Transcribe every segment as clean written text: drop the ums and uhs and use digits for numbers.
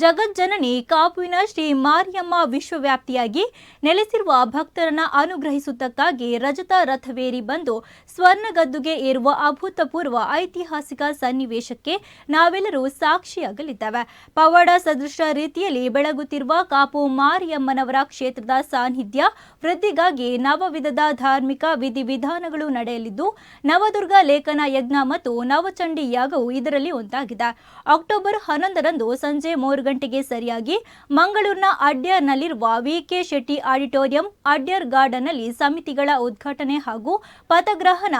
ಜಗಜ್ಜನನಿ ಕಾಪುವಿನ ಶ್ರೀ ಮಾರಿಯಮ್ಮ ವಿಶ್ವವ್ಯಾಪ್ತಿಯಾಗಿ ನೆಲೆಸಿರುವ ಭಕ್ತರನ್ನ ಅನುಗ್ರಹಿಸುವುದಕ್ಕಾಗಿ ರಜತ ರಥವೇರಿ ಬಂದು ಸ್ವರ್ಣಗದ್ದುಗೆ ಏರುವ ಅಭೂತಪೂರ್ವ ಐತಿಹಾಸಿಕ ಸನ್ನಿವೇಶಕ್ಕೆ ನಾವೆಲ್ಲರೂ ಸಾಕ್ಷಿಯಾಗಲಿದ್ದೇವೆ. ಪವಾಡ ಸದೃಶ ರೀತಿಯಲ್ಲಿ ಬೆಳಗುತ್ತಿರುವ ಕಾಪು ಮಾರಿಯಮ್ಮನವರ ಕ್ಷೇತ್ರದ ಸಾನ್ನಿಧ್ಯ ವೃದ್ಧಿಗಾಗಿ ನವವಿಧದ ಧಾರ್ಮಿಕ ವಿಧಿವಿಧಾನಗಳು ನಡೆಯಲಿದ್ದು, ನವದುರ್ಗ ಲೇಖನ ಯಜ್ಞ ಮತ್ತು ನವಚಂಡಿ ಯಾಗವು ಇದರಲ್ಲಿ ಒಂದಾಗಿದೆ. ಅಕ್ಟೋಬರ್ 11ರಂದು ಸಂಜೆ 3 ಗಂಟೆಗೆ ಸರಿಯಾಗಿ ಮಂಗಳೂರಿನ ಅಡ್ಯಾರ್ನಲ್ಲಿರುವ ವಿ.ಕೆ. ಶೆಟ್ಟಿ ಆಡಿಟೋರಿಯಂ ಅಡ್ಯಾರ್ ಗಾರ್ಡನ್ನಲ್ಲಿ ಸಮಿತಿಗಳ ಉದ್ಘಾಟನೆ ಹಾಗೂ ಪಥಗ್ರಹಣ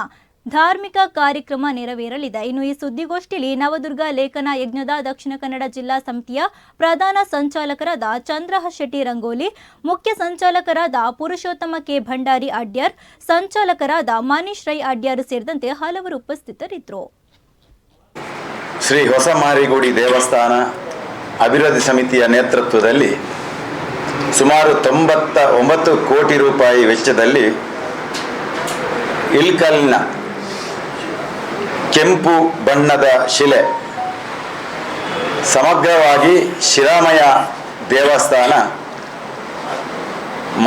ಧಾರ್ಮಿಕ ಕಾರ್ಯಕ್ರಮ ನೆರವೇರಲಿದೆ. ಇನ್ನು ಈ ಸುದ್ದಿಗೋಷ್ಠಿಯಲ್ಲಿ ನವದುರ್ಗ ಲೇಖನ ಯಜ್ಞದ ದಕ್ಷಿಣ ಕನ್ನಡ ಜಿಲ್ಲಾ ಸಮಿತಿಯ ಪ್ರಧಾನ ಸಂಚಾಲಕರಾದ ಚಂದ್ರಹ ಶೆಟ್ಟಿ ರಂಗೋಲಿ, ಮುಖ್ಯ ಸಂಚಾಲಕರಾದ ಪುರುಷೋತ್ತಮ ಕೆ ಭಂಡಾರಿ ಅಡ್ಯಾರ್, ಸಂಚಾಲಕರಾದ ಮನೀಶ್ ರೈ ಅಡ್ಯಾರ್ ಸೇರಿದಂತೆ ಹಲವರು ಉಪಸ್ಥಿತರಿದ್ದರು. ಶ್ರೀ ಹೊಸ ಮಾರಿಗುಡಿ ದೇವಸ್ಥಾನ ಅಭಿವೃದ್ಧಿ ಸಮಿತಿಯ ನೇತೃತ್ವದಲ್ಲಿ ಸುಮಾರು 99 ಕೋಟಿ ರೂಪಾಯಿ ವೆಚ್ಚದಲ್ಲಿ ಇಲ್ಕಲ್ನ ಕೆಂಪು ಬಣ್ಣದ ಶಿಲೆ ಸಮಗ್ರವಾಗಿ ಶಿರಾಮಯ ದೇವಸ್ಥಾನ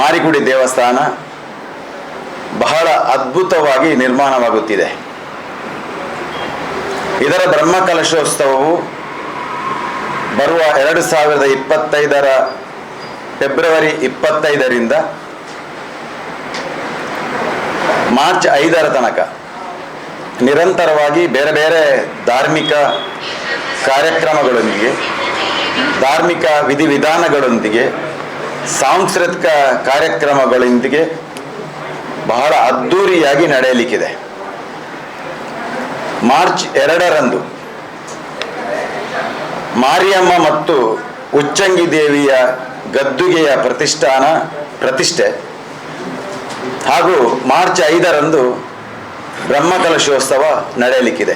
ಮಾರಿಗುಡಿ ದೇವಸ್ಥಾನ ಬಹಳ ಅದ್ಭುತವಾಗಿ ನಿರ್ಮಾಣವಾಗುತ್ತಿದೆ. ಇದರ ಬ್ರಹ್ಮಕಲಶೋತ್ಸವವು ಬರುವ 2025ರ ಫೆಬ್ರವರಿ 25ರಿಂದ ಮಾರ್ಚ್ 5ರ ತನಕ ನಿರಂತರವಾಗಿ ಬೇರೆ ಬೇರೆ ಧಾರ್ಮಿಕ ಕಾರ್ಯಕ್ರಮಗಳೊಂದಿಗೆ, ಧಾರ್ಮಿಕ ವಿಧಿವಿಧಾನಗಳೊಂದಿಗೆ, ಸಾಂಸ್ಕೃತಿಕ ಕಾರ್ಯಕ್ರಮಗಳೊಂದಿಗೆ ಬಹಳ ಅದ್ಧೂರಿಯಾಗಿ ನಡೆಯಲಿಕ್ಕಿದೆ. ಮಾರ್ಚ್ 2ರಂದು ಮಾರಿಯಮ್ಮ ಮತ್ತು ಉಚ್ಚಂಗಿ ದೇವಿಯ ಗದ್ದುಗೆಯ ಪ್ರತಿಷ್ಠೆ ಹಾಗೂ ಮಾರ್ಚ್ 5ರಂದು ಬ್ರಹ್ಮಕಲಶೋತ್ಸವ ನಡೆಯಲಿಕ್ಕಿದೆ.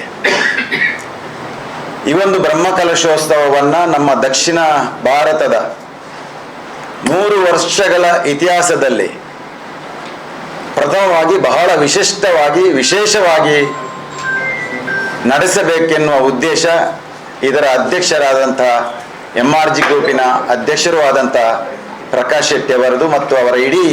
ಈ ಒಂದು ಬ್ರಹ್ಮಕಲಶೋತ್ಸವವನ್ನು ನಮ್ಮ ದಕ್ಷಿಣ ಭಾರತದ 3 ವರ್ಷಗಳ ಇತಿಹಾಸದಲ್ಲಿ ಪ್ರಥಮವಾಗಿ ಬಹಳ ವಿಶೇಷವಾಗಿ ನಡೆಸಬೇಕೆನ್ನುವ ಉದ್ದೇಶ ಇದರ ಅಧ್ಯಕ್ಷರಾದಂಥ MRG ಗ್ರೂಪಿನ ಅಧ್ಯಕ್ಷರೂ ಆದಂಥ ಪ್ರಕಾಶ್ ಶೆಟ್ಟಿ ಅವರದು ಮತ್ತು ಅವರ ಇಡೀ